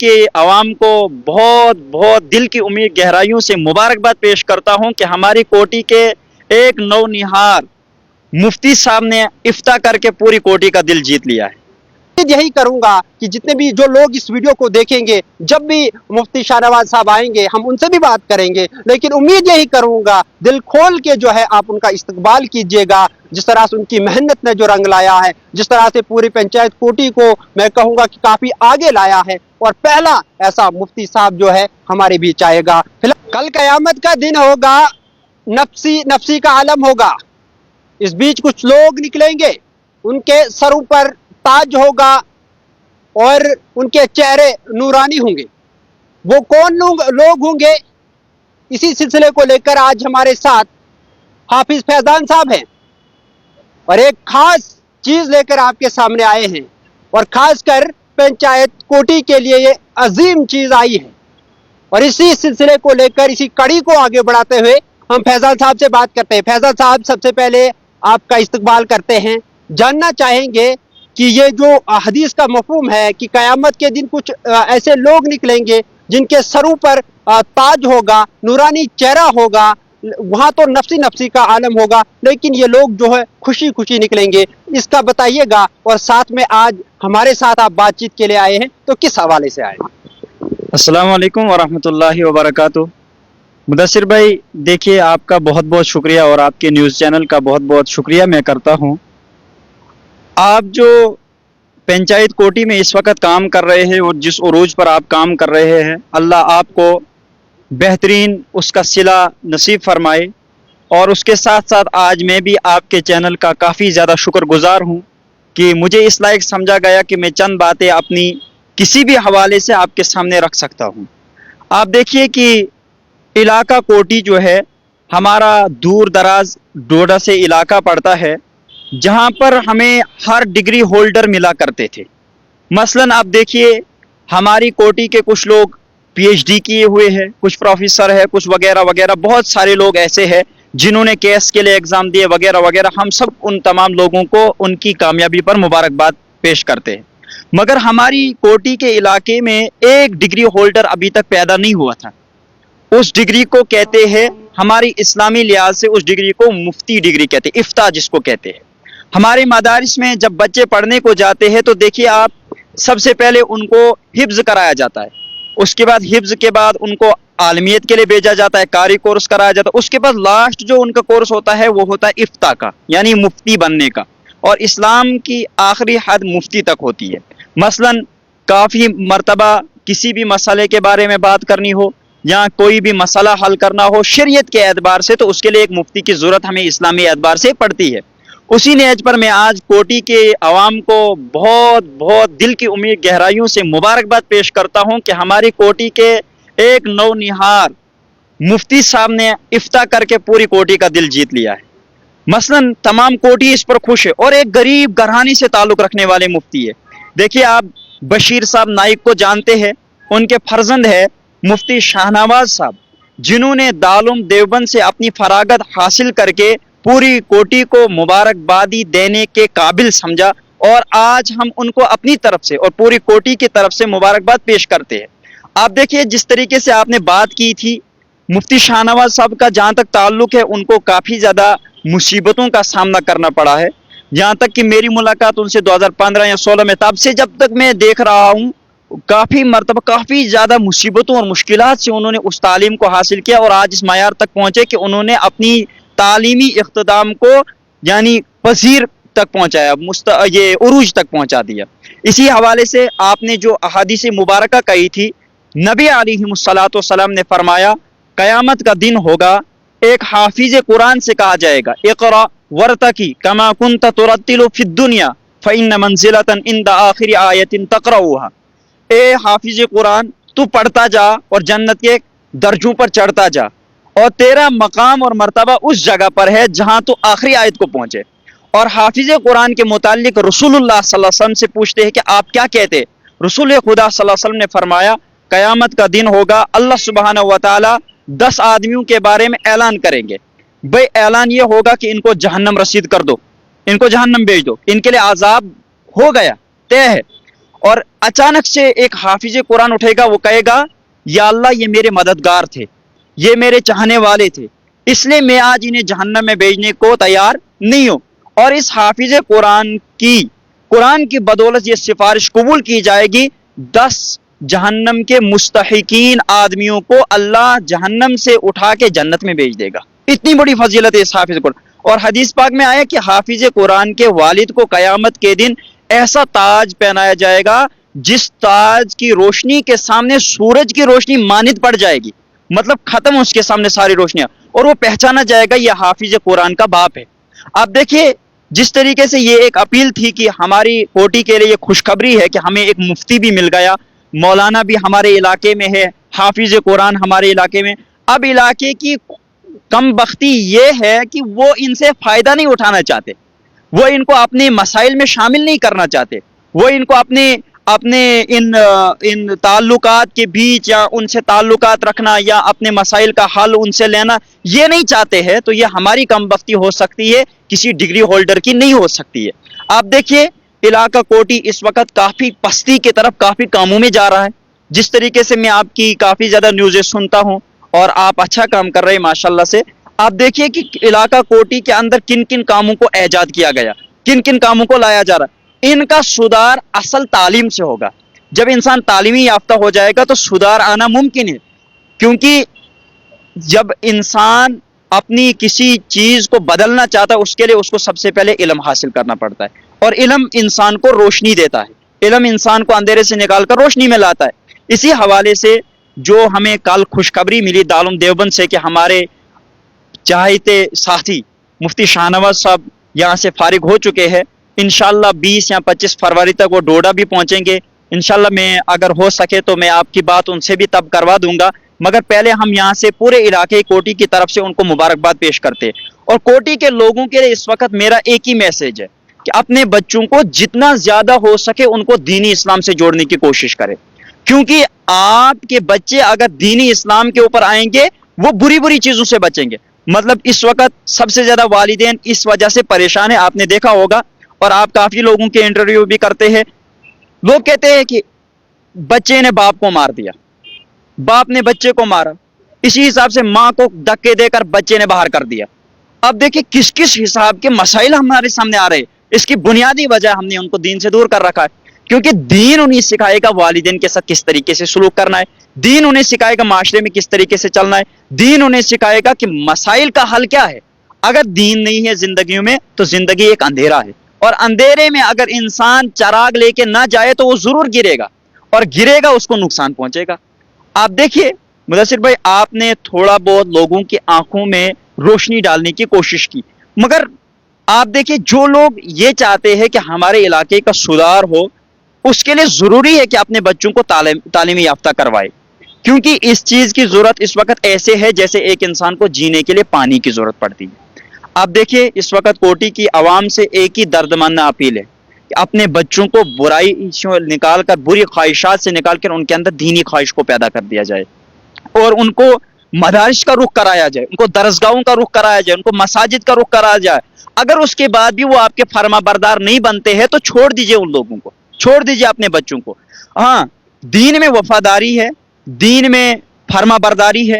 की आवाम को बहुत बहुत दिल की उम्मीद गहराइयों से मुबारकबाद पेश करता हूं कि हमारी कोटी के एक नौनिहार मुफ्ती साहब ने इफ्ता करके पूरी कोटी का दिल जीत लिया है। यही करूंगा कि जितने भी जो लोग इस वीडियो को देखेंगे, जब भी मुफ्ती शाहनवाज साहब आएंगे हम उनसे भी बात करेंगे, लेकिन उम्मीद यही करूंगा दिल खोल के जो है आप उनका इस्तकबाल कीजिएगा। जिस तरह से उनकी मेहनत ने जो रंग लाया है, जिस तरह से पूरी पंचायत कोटी को मैं कहूंगा कि काफी आगे लाया है, और पहला ऐसा मुफ्ती साहब जो है हमारे बीच आएगा। कल कयामत का दिन होगा, नफ्सी नफ्सी का आलम होगा। इस बीच कुछ लोग निकलेंगे, उनके सरों पर ताज होगा और उनके चेहरे नूरानी होंगे। वो कौन लोग होंगे, इसी सिलसिले को लेकर आज हमारे साथ हाफिज फैजान साहब हैं और एक खास चीज लेकर आपके सामने आए हैं, और खासकर पंचायत कोटी के लिए ये अजीम चीज आई है। और इसी सिलसिले को लेकर, इसी कड़ी को आगे बढ़ाते हुए हम फैजान साहब से बात करते हैं। फैजान साहब, सबसे पहले आपका इस्तकबाल करते हैं। जानना चाहेंगे कि ये जो हदीस का मफहूम है कि कयामत के दिन कुछ ऐसे लोग निकलेंगे जिनके सरों पर ताज होगा, नूरानी चेहरा होगा, वहां तो नफ्सी नफ्सी का आलम होगा, लेकिन ये लोग जो है खुशी खुशी निकलेंगे, इसका बताइएगा। और साथ में आज हमारे साथ आप बातचीत के लिए आए हैं, तो किस हवाले से आए? अस्सलाम वालेकुम वरहमतुल्लाहि वबरकातुहू। मुदस्सिर भाई, देखिए आपका बहुत बहुत शुक्रिया और आपके न्यूज़ चैनल का बहुत बहुत शुक्रिया मैं करता हूँ। आप जो पंचायत कोटी में इस वक्त काम कर रहे हैं और जिस उरूज पर आप काम कर रहे हैं, अल्लाह आपको बेहतरीन उसका सिला नसीब फरमाए। और उसके साथ साथ आज मैं भी आपके चैनल का काफ़ी ज़्यादा शुक्रगुजार हूँ कि मुझे इस लायक समझा गया कि मैं चंद बातें अपनी किसी भी हवाले से आपके सामने रख सकता हूँ। आप देखिए कि इलाका कोटी जो है हमारा दूर दराज डोडा से इलाका पड़ता है, जहाँ पर हमें हर डिग्री होल्डर मिला करते थे। मसलन आप देखिए हमारी कोटी के कुछ लोग पीएचडी किए हुए हैं, कुछ प्रोफेसर है, कुछ वगैरह वगैरह, बहुत सारे लोग ऐसे हैं जिन्होंने केस के लिए एग्ज़ाम दिए वगैरह वगैरह। हम सब उन तमाम लोगों को उनकी कामयाबी पर मुबारकबाद पेश करते हैं। मगर हमारी कोटी के इलाके में एक डिग्री होल्डर अभी तक पैदा नहीं हुआ था। उस डिग्री को कहते हैं, हमारी इस्लामी लिहाज से उस डिग्री को मुफ्ती डिग्री कहते हैं, इफ्ता जिसको कहते हैं। हमारे मदारिस में जब बच्चे पढ़ने को जाते हैं तो देखिए आप, सबसे पहले उनको हिफ्ज कराया जाता है, उसके बाद हिफ्ज के बाद उनको आलमियत के लिए भेजा जाता है, कारी कोर्स कराया जाता है, उसके बाद लास्ट जो उनका कोर्स होता है वो होता है इफ्ता का, यानी मुफ्ती बनने का। और इस्लाम की आखिरी हद मुफ्ती तक होती है। मसलन काफ़ी मरतबा किसी भी मसले के बारे में बात करनी हो या कोई भी मसला हल करना हो शरीयत के एतबार से, तो उसके लिए एक मुफ्ती की ज़रूरत हमें इस्लामी एतबार से पड़ती है। उसी नेज पर मैं आज कोटी के आवाम को बहुत बहुत दिल की उम्मीद गहराइयों से मुबारकबाद पेश करता हूं कि हमारी कोटी के एक नौनिहार मुफ्ती साहब ने इफ्ता करके पूरी कोटी का दिल जीत लिया है। मसलन तमाम कोटी इस पर खुश है और एक गरीब घराने से ताल्लुक़ रखने वाले मुफ्ती है। देखिए आप बशीर साहब नाइक को जानते हैं, उनके फर्जंद है मुफ्ती शाहनवाज साहब, जिन्होंने दारुल देवबंद से अपनी फरागत हासिल करके पूरी कोटी को मुबारकबादी देने के काबिल समझा, और आज हम उनको अपनी तरफ से और पूरी कोटी की तरफ से मुबारकबाद पेश करते हैं। आप देखिए जिस तरीके से आपने बात की थी, मुफ्ती शाहनवाज साहब का जहाँ तक ताल्लुक़ है, उनको काफ़ी ज़्यादा मुसीबतों का सामना करना पड़ा है। जहाँ तक कि मेरी मुलाकात उनसे 2015 या 16 में, तब से जब तक मैं देख रहा हूँ काफ़ी मरतबा काफ़ी ज़्यादा मुसीबतों और मुश्किलात से उन्होंने उस तालीम को हासिल किया और आज इस मयार तक पहुँचे कि उन्होंने अपनी तालीमी इख्तिदाम को यानी पसीर तक पहुँचाया, ये उरूज तक पहुँचा दिया। इसी हवाले से आपने जो अहादीस मुबारका कही थी, नबी अलैहिस्सलातु वस्सलाम ने फरमाया क़यामत का दिन होगा, एक हाफिज कुरान से कहा जाएगा इक़रा वरतकी कमा कुन्त तुरत्तिलु फिद दुनिया फ़इन्न मंज़िलतन इंद आखिरी आयतिन तक़रऊहा। ए हाफिज कुरान, तू पढ़ता जा और जन्नत के दर्जों पर चढ़ता जा, और तेरा मकाम और मर्तबा उस जगह पर है जहां तू आखिरी आयत को पहुंचे। और हाफिज कुरान के मुतालिक रसूलुल्लाह सल्लल्लाहु अलैहि वसल्लम से पूछते हैं कि आप क्या कहते? रसूल खुदा सल्लल्लाहु अलैहि वसल्लम ने फरमाया क़यामत का दिन होगा, अल्लाह सुब्हानहू व तआला 10 आदमियों के बारे में ऐलान करेंगे। भाई ऐलान ये होगा कि इनको जहन्नम रसीद कर दो, इनको जहन्नम भेज दो, इनके लिए आज़ाब हो गया, तय है। اور اچانک سے ایک حافظ قرآن اٹھے گا, وہ کہے گا یا اللہ یہ میرے مددگار تھے, یہ میرے چاہنے والے تھے, اس لیے میں آج انہیں جہنم میں بھیجنے کو تیار نہیں ہوں. اور اس حافظ قرآن کی بدولت یہ سفارش قبول کی جائے گی. 10 جہنم کے مستحقین آدمیوں کو اللہ جہنم سے اٹھا کے جنت میں بھیج دے گا. اتنی بڑی فضیلت ہے اس حافظ قرآن. اور حدیث پاک میں آیا کہ حافظ قرآن کے والد کو قیامت کے دن ایسا تاج پہنایا جائے گا جس تاج کی روشنی کے سامنے سورج کی روشنی مانند پڑ جائے گی, مطلب ختم اس کے سامنے ساری روشنیاں, اور وہ پہچانا جائے گا یہ حافظ قرآن کا باپ ہے. آپ دیکھیے جس طریقے سے یہ ایک اپیل تھی کہ ہماری کوٹی کے لیے یہ خوشخبری ہے کہ ہمیں ایک مفتی بھی مل گیا, مولانا بھی ہمارے علاقے میں ہے, حافظ قرآن ہمارے علاقے میں. اب علاقے کی کم بختی یہ ہے کہ وہ ان سے فائدہ نہیں اٹھانا چاہتے, وہ ان کو اپنے مسائل میں شامل نہیں کرنا چاہتے, وہ ان کو اپنے ان تعلقات کے بیچ یا ان سے تعلقات رکھنا یا اپنے مسائل کا حل ان سے لینا یہ نہیں چاہتے ہیں. تو یہ ہماری کم بختی ہو سکتی ہے, کسی ڈگری ہولڈر کی نہیں ہو سکتی ہے. آپ دیکھیے علاقہ کوٹی اس وقت کافی پستی کی طرف کافی کاموں میں جا رہا ہے. جس طریقے سے میں آپ کی کافی زیادہ نیوزیں سنتا ہوں اور آپ اچھا کام کر رہے ہیں ماشاءاللہ سے. آپ دیکھیے کہ علاقہ کوٹی کے اندر کن کن کاموں کو ایجاد کیا گیا, کن کن کاموں کو لایا جا رہا ہے. ان کا سدھار اصل تعلیم سے ہوگا. جب انسان تعلیمی یافتہ ہو جائے گا تو سدھار آنا ممکن ہے, کیونکہ جب انسان اپنی کسی چیز کو بدلنا چاہتا ہے اس کے لیے اس کو سب سے پہلے علم حاصل کرنا پڑتا ہے, اور علم انسان کو روشنی دیتا ہے, علم انسان کو اندھیرے سے نکال کر روشنی میں لاتا ہے. اسی حوالے سے جو ہمیں کل خوشخبری ملی دارالعلوم دیوبند سے کہ ہمارے چاہتے ساتھی مفتی شاہ نواز صاحب یہاں سے فارغ ہو چکے ہیں. انشاءاللہ 20 یا 25 فروری تک وہ ڈوڈا بھی پہنچیں گے. انشاءاللہ میں اگر ہو سکے تو میں آپ کی بات ان سے بھی تب کروا دوں گا, مگر پہلے ہم یہاں سے پورے علاقے کوٹی کی طرف سے ان کو مبارکباد پیش کرتے. اور کوٹی کے لوگوں کے لیے اس وقت میرا ایک ہی میسج ہے کہ اپنے بچوں کو جتنا زیادہ ہو سکے ان کو دینی اسلام سے جوڑنے کی کوشش کرے, کیونکہ آپ کے بچے اگر دینی اسلام کے اوپر آئیں گے وہ بری بری چیزوں سے بچیں گے. مطلب اس وقت سب سے زیادہ والدین اس وجہ سے پریشان ہیں, آپ نے دیکھا ہوگا اور آپ کافی لوگوں کے انٹرویو بھی کرتے ہیں. لوگ کہتے ہیں کہ بچے نے باپ کو مار دیا, باپ نے بچے کو مارا, اسی حساب سے ماں کو دھکے دے کر بچے نے باہر کر دیا. اب دیکھیں کس کس حساب کے مسائل ہمارے سامنے آ رہے ہیں. اس کی بنیادی وجہ ہم نے ان کو دین سے دور کر رکھا ہے, کیونکہ دین انہیں سکھائے گا والدین کے ساتھ کس طریقے سے سلوک کرنا ہے, دین انہیں سکھائے گا معاشرے میں کس طریقے سے چلنا ہے, دین انہیں سکھائے گا کہ مسائل کا حل کیا ہے. اگر دین نہیں ہے زندگیوں میں تو زندگی ایک اندھیرا ہے, اور اندھیرے میں اگر انسان چراغ لے کے نہ جائے تو وہ ضرور گرے گا, اور گرے گا اس کو نقصان پہنچے گا. آپ دیکھیے مدثر بھائی, آپ نے تھوڑا بہت لوگوں کی آنکھوں میں روشنی ڈالنے کی کوشش کی, مگر آپ دیکھیے جو لوگ یہ چاہتے ہیں کہ ہمارے علاقے کا سدھار ہو اس کے لیے ضروری ہے کہ اپنے بچوں کو تعلیمی یافتہ کروائے, کیونکہ اس چیز کی ضرورت اس وقت ایسے ہے جیسے ایک انسان کو جینے کے لیے پانی کی ضرورت پڑتی ہے. آپ دیکھیے اس وقت کوٹی کی عوام سے ایک ہی دردمند اپیل ہے کہ اپنے بچوں کو برائی نکال کر, بری خواہشات سے نکال کر ان کے اندر دینی خواہش کو پیدا کر دیا جائے, اور ان کو مدارس کا رخ کرایا جائے, ان کو درسگاہوں کا رخ کرایا جائے, ان کو مساجد کا رخ کرایا جائے. اگر اس کے بعد بھی وہ آپ کے فرما بردار نہیں بنتے ہیں تو چھوڑ دیجئے ان لوگوں کو, چھوڑ دیجئے اپنے بچوں کو. ہاں دین میں وفاداری ہے, دین میں فرما برداری ہے.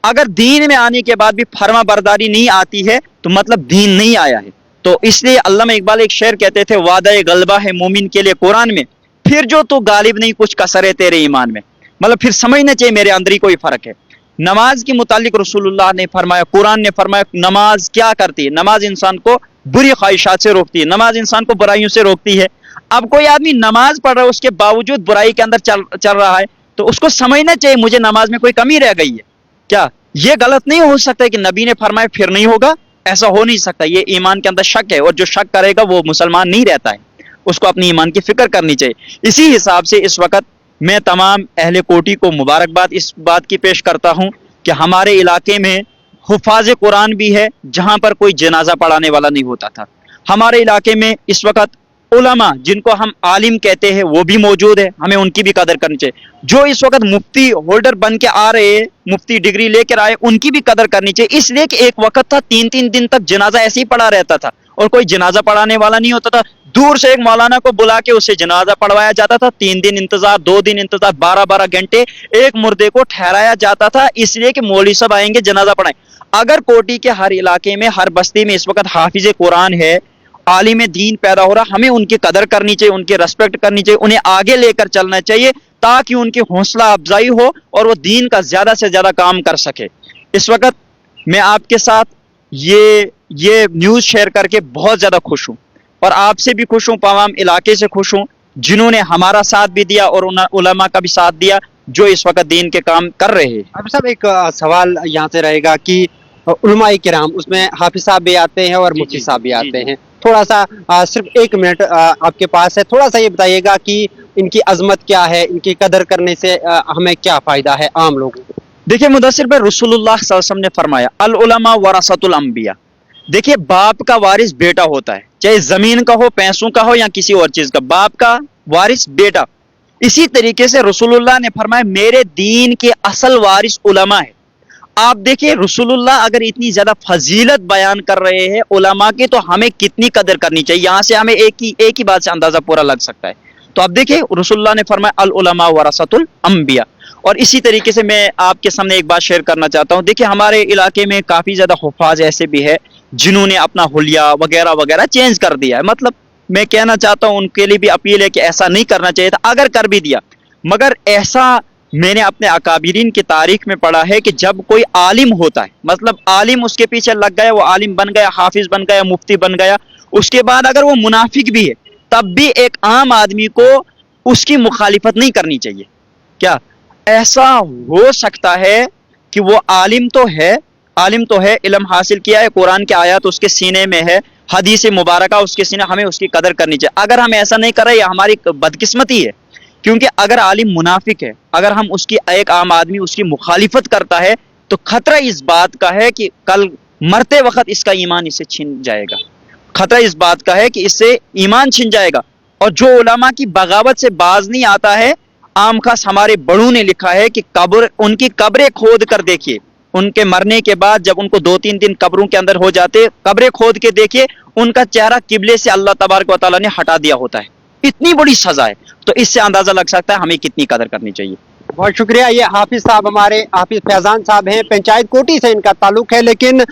اگر دین میں آنے کے بعد بھی فرما برداری نہیں آتی ہے تو مطلب دین نہیں آیا ہے. تو اس لیے علامہ اقبال ایک شعر کہتے تھے, وعدہ غلبہ ہے مومن کے لیے قرآن میں, پھر جو تو غالب نہیں کچھ کسر ہے تیرے ایمان میں. مطلب پھر سمجھنا چاہیے میرے اندر ہی کوئی فرق ہے. نماز کے متعلق رسول اللہ نے فرمایا, قرآن نے فرمایا نماز کیا کرتی ہے, نماز انسان کو بری خواہشات سے روکتی ہے, نماز انسان کو برائیوں سے روکتی ہے. اب کوئی آدمی نماز پڑھ رہا ہے اس کے باوجود برائی کے اندر چل رہا ہے تو اس کو سمجھنا چاہیے مجھے نماز میں کوئی کمی رہ گئی ہے کیا. یہ غلط نہیں ہو سکتا کہ نبی نے فرمایا پھر نہیں ہوگا, ایسا ہو نہیں سکتا. یہ ایمان کے اندر شک ہے, اور جو شک کرے گا وہ مسلمان نہیں رہتا ہے, اس کو اپنی ایمان کی فکر کرنی چاہیے. اسی حساب سے اس وقت میں تمام اہل کوٹی کو مبارکباد اس بات کی پیش کرتا ہوں کہ ہمارے علاقے میں حفاظ قرآن بھی ہے جہاں پر کوئی جنازہ پڑھانے والا نہیں ہوتا تھا. ہمارے علاقے میں اس وقت علماء جن کو ہم عالم کہتے ہیں وہ بھی موجود ہے, ہمیں ان کی بھی قدر کرنی چاہیے. جو اس وقت مفتی ہولڈر بن کے آ رہے ہیں, مفتی ڈگری لے کر آئے, ان کی بھی قدر کرنی چاہیے. اس لیے کہ ایک وقت تھا 3 دن تک جنازہ ایسے ہی پڑا رہتا تھا, और कोई जनाजा पढ़ाने वाला नहीं होता था। दूर से एक मौलाना को बुला के उससे जनाजा पढ़वाया जाता था। 3 दिन इंतजार, 2 दिन इंतजार, 12-12 घंटे एक मुर्दे को ठहराया जाता था, इसलिए कि मौलवी साहब आएंगे जनाजा पढ़ाएं। अगर कोटी के हर इलाके में, हर बस्ती में इस वक्त हाफिज कुरान है, आलिम दीन पैदा हो रहा, हमें उनकी कदर करनी चाहिए, उनकी रेस्पेक्ट करनी चाहिए, उन्हें आगे लेकर चलना चाहिए ताकि उनकी हौसला अफजाई हो और वो दीन का ज्यादा से ज्यादा काम कर सके। इस वक्त मैं आपके साथ ये न्यूज शेयर करके बहुत ज्यादा खुश हूं और आपसे भी खुश हूं, तमाम इलाके से खुश हूं जिन्होंने हमारा साथ भी दिया और उलमा का भी साथ दिया जो इस वक्त दीन के काम कर रहे हैं। अब साहब एक सवाल यहाँ से रहेगा कि उलमाए किराम, उसमें हाफिज साहब भी आते हैं और जी, मुफ्ती जी, साहब भी जी, आते जी। हैं। थोड़ा सा सिर्फ 1 मिनट आपके पास है, थोड़ा सा ये बताइएगा कि इनकी अजमत क्या है, इनकी कदर करने से हमें क्या फायदा है आम लोगों को। देखिए मुदस्सिर भाई, रसूलुल्लाह सल्लल्लाहु अलैहि वसल्लम ने फरमाया अल उलमा वरसतुल अंबिया। देखिए बाप का वारिस बेटा होता है, चाहे जमीन का हो, पैसों का हो या किसी और चीज का, बाप का वारिस बेटा। इसी तरीके से रसूलुल्लाह ने फरमाया मेरे दीन के असल वारिस उलमा है। आप देखिए रसूलुल्लाह अगर इतनी ज्यादा फजीलत बयान कर रहे हैं उलमा की, तो हमें कितनी कदर करनी चाहिए। यहां से हमें एक ही बात से अंदाजा पूरा लग सकता है। तो आप देखिए रसूलुल्लाह ने फरमाया अल उलमा वरसतुल अंबिया। और इसी तरीके से मैं आपके सामने एक बात शेयर करना चाहता हूं। देखिए हमारे इलाके में काफी ज्यादा हुफ्फाज ऐसे भी है जिन्होंने अपना हुलिया वगैरह वगैरह चेंज कर दिया है। मतलब मैं कहना चाहता हूं उनके लिए भी अपील है कि ऐसा नहीं करना चाहिए था, अगर कर भी दिया, मगर ऐसा मैंने अपने अकाबिरीन की तारीख में पढ़ा है कि जब कोई आलिम होता है, मतलब आलिम उसके पीछे लग गया, वो आलिम बन गया, हाफिज बन गया, मुफ्ती बन गया, उसके बाद अगर वो मुनाफिक भी है तब भी एक आम आदमी को उसकी मुखालिफत नहीं करनी चाहिए। क्या ऐसा हो सकता है कि वो आलिम तो है, इल्म हासिल किया है, कुरान के आयत उसके सीने में है, हदीस मुबारका उसके सीने, हमें उसकी कदर करनी चाहिए। अगर हम ऐसा नहीं कर रहे, हमारी बदकिस्मती है, क्योंकि अगर आलिम मुनाफिक है, अगर हम उसकी, एक आम आदमी उसकी मुखालिफत करता है, तो खतरा इस बात का है कि कल मरते वक्त इसका ईमान इससे छिन जाएगा। खतरा इस बात का है कि इससे ईमान छिन जाएगा। और जो उलमा की बगावत से बाज नहीं आता है, आम खास हमारे बड़ों ने लिखा है कि उनकी कब्रें खोद कर देखिए, उनके मरने के बाद जब उनको 2-3 दिन कब्रों के अंदर हो जाते, कब्रें खोद के देखिए, उनका चेहरा किबले से अल्लाह तबारक व तआला ने हटा दिया होता है। इतनी बड़ी सजा है। तो इससे अंदाजा लग सकता है हमें कितनी कदर करनी चाहिए। बहुत शुक्रिया। ये हाफिज साहब, हमारे हाफिज फैजान साहब हैं, पंचायत कोटी से इनका ताल्लुक है। लेकिन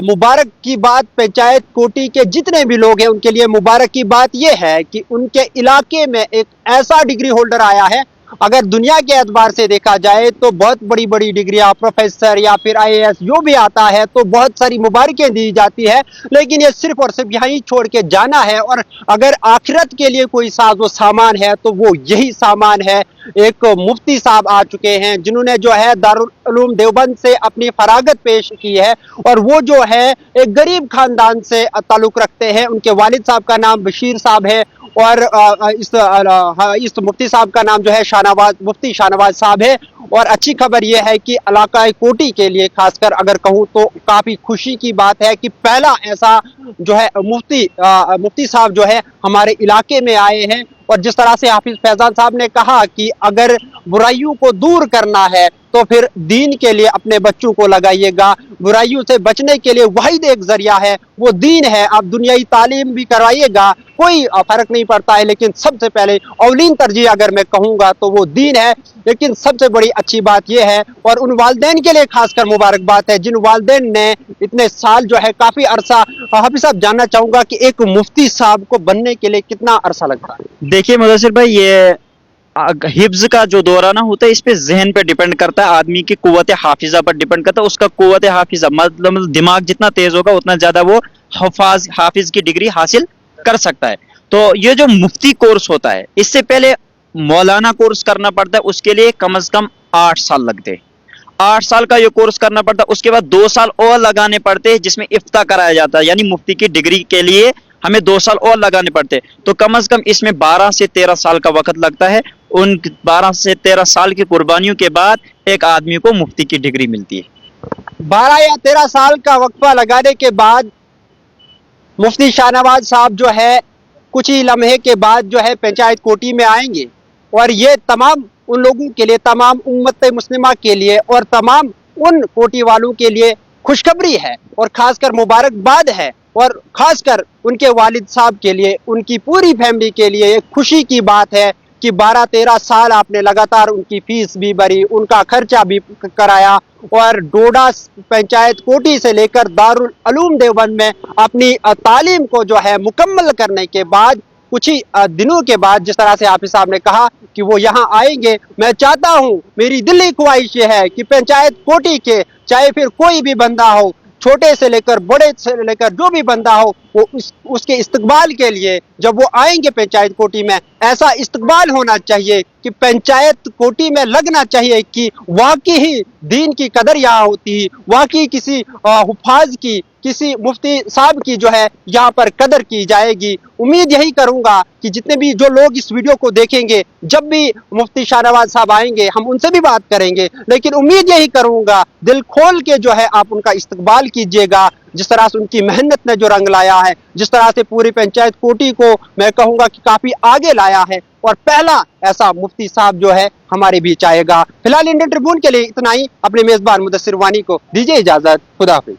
मुबारक की बात पंचायत कोटी के जितने भी लोग हैं उनके लिए मुबारक की बात यह है कि उनके इलाके में एक ऐसा डिग्री होल्डर आया है, अगर दुनिया के एतबार से देखा जाए तो बहुत बड़ी बड़ी डिग्रियां, प्रोफेसर या फिर IAS जो भी आता है तो बहुत सारी मुबारकें दी जाती है, लेकिन ये सिर्फ और सिर्फ यहीं छोड़ के जाना है। और अगर आखिरत के लिए कोई साजो सामान है तो वो यही सामान है। एक मुफ्ती साहब आ चुके हैं जिन्होंने जो है दारुल उलूम देवबंद से अपनी फरागत पेश की है, और वो जो है एक गरीब खानदान से ताल्लुक रखते हैं। उनके वालिद साहब का नाम बशीर साहब है और इस मुफ्ती साहब का नाम जो है मुफ्ती शाहनवाज साहब है। और अच्छी खबर यह है कि इलाका कोटी के लिए खासकर अगर कहूँ तो काफी खुशी की बात है कि पहला ऐसा जो है मुफ्ती साहब जो है हमारे इलाके में आए हैं। और जिस तरह से हाफिज फैजान साहब ने कहा कि अगर बुराइयों को दूर करना है तो फिर दीन के लिए अपने बच्चों को लगाइएगा। बुराइयों से बचने के लिए वाहिद एक जरिया है, वो दीन है। आप दुनियाई तालीम भी करवाइएगा, कोई फर्क नहीं पड़ता है, लेकिन सबसे पहले औलीन तरजीह अगर मैं कहूँगा तो वो दीन है। लेकिन सबसे बड़ी अच्छी बात यह है, और उन वालदैन के लिए खासकर मुबारकबाद है जिन वालदैन ने इतने साल जो है काफी अरसा, हाफिज साहब जानना चाहूंगा कि एक मुफ्ती साहब को बनने के लिए कितना अरसा लगता है। देखिए मुदस्सिर भाई, ये हिफ्ज का जो दौराना होता है इस पे जहन पे डिपेंड करता है, आदमी की कुव्वत हाफिजा पर डिपेंड करता है। उसका कुव्वत हाफिजा मतलब दिमाग जितना तेज होगा उतना ज्यादा वो हाफिज की डिग्री हासिल कर सकता है। तो ये जो मुफ्ती कोर्स होता है, इससे पहले मौलाना कोर्स करना पड़ता है, उसके लिए कम से कम 8 साल लगते हैं। 8 साल का ये कोर्स करना पड़ता है। उसके बाद 2 साल और लगाने पड़ते हैं जिसमें इफ्ता कराया जाता है, यानी मुफ्ती की डिग्री के लिए हमें 2 साल और लगाने पड़ते हैं। तो कम से कम इसमें 12 से 13 साल का वक्त लगता है। उन 12 से 13 साल की कुर्बानियों के बाद एक आदमी को मुफ्ती की डिग्री मिलती है। 12 या 13 साल का वक्फा लगाने के बाद मुफ्ती शाहनवाज साहब जो है कुछ ही लम्हे के बाद जो है पंचायत कोटी में आएंगे। और ये तमाम उन लोगों के लिए, तमाम उम्मत मुस्लिमा के लिए और तमाम उन कोटी वालों के लिए खुशखबरी है और खासकर मुबारकबाद है और खासकर उनके वालिद साहब के लिए, उनकी पूरी फैमिली के लिए एक खुशी की बात है कि 12-13 साल आपने लगातार उनकी फीस भी भरी, उनका खर्चा भी कराया और डोडा पंचायत कोटी से लेकर दारुल उलूम देवबंद में अपनी तालीम को जो है मुकम्मल करने के बाद कुछ ही दिनों के बाद, जिस तरह से हाफिज साहब ने कहा कि वो यहाँ आएंगे, मैं चाहता हूँ, मेरी दिली ख्वाहिश ये है कि पंचायत कोटी के चाहे फिर कोई भी बंदा हो, छोटे से लेकर बड़े से लेकर जो भी बंदा हो, वो उसके इस्तकबाल के लिए जब वो आएंगे पंचायत कोटी में, ऐसा इस्तकबाल होना चाहिए कि पंचायत कोटी में लगना चाहिए कि वाकई ही दीन की कदर यहाँ होती है, वाकई किसी हुफाज की, किसी मुफ्ती साहब की जो है यहाँ पर कदर की जाएगी। उम्मीद यही करूंगा कि जितने भी जो लोग इस वीडियो को देखेंगे, जब भी मुफ्ती शाहनवाज साहब आएंगे हम उनसे भी बात करेंगे, लेकिन उम्मीद यही करूंगा दिल खोल के जो है आप उनका इस्तकबाल कीजिएगा। जिस तरह से उनकी मेहनत ने जो रंग लाया है, जिस तरह से पूरी पंचायत कोटी को मैं कहूंगा कि काफी आगे लाया है, और पहला ऐसा मुफ्ती साहब जो है हमारे बीच आएगा। फिलहाल इंडियन ट्रिब्यून के लिए इतना ही। अपने मेजबान मुदस्सिर वानी को दीजिए इजाजत। खुदा हाफिज।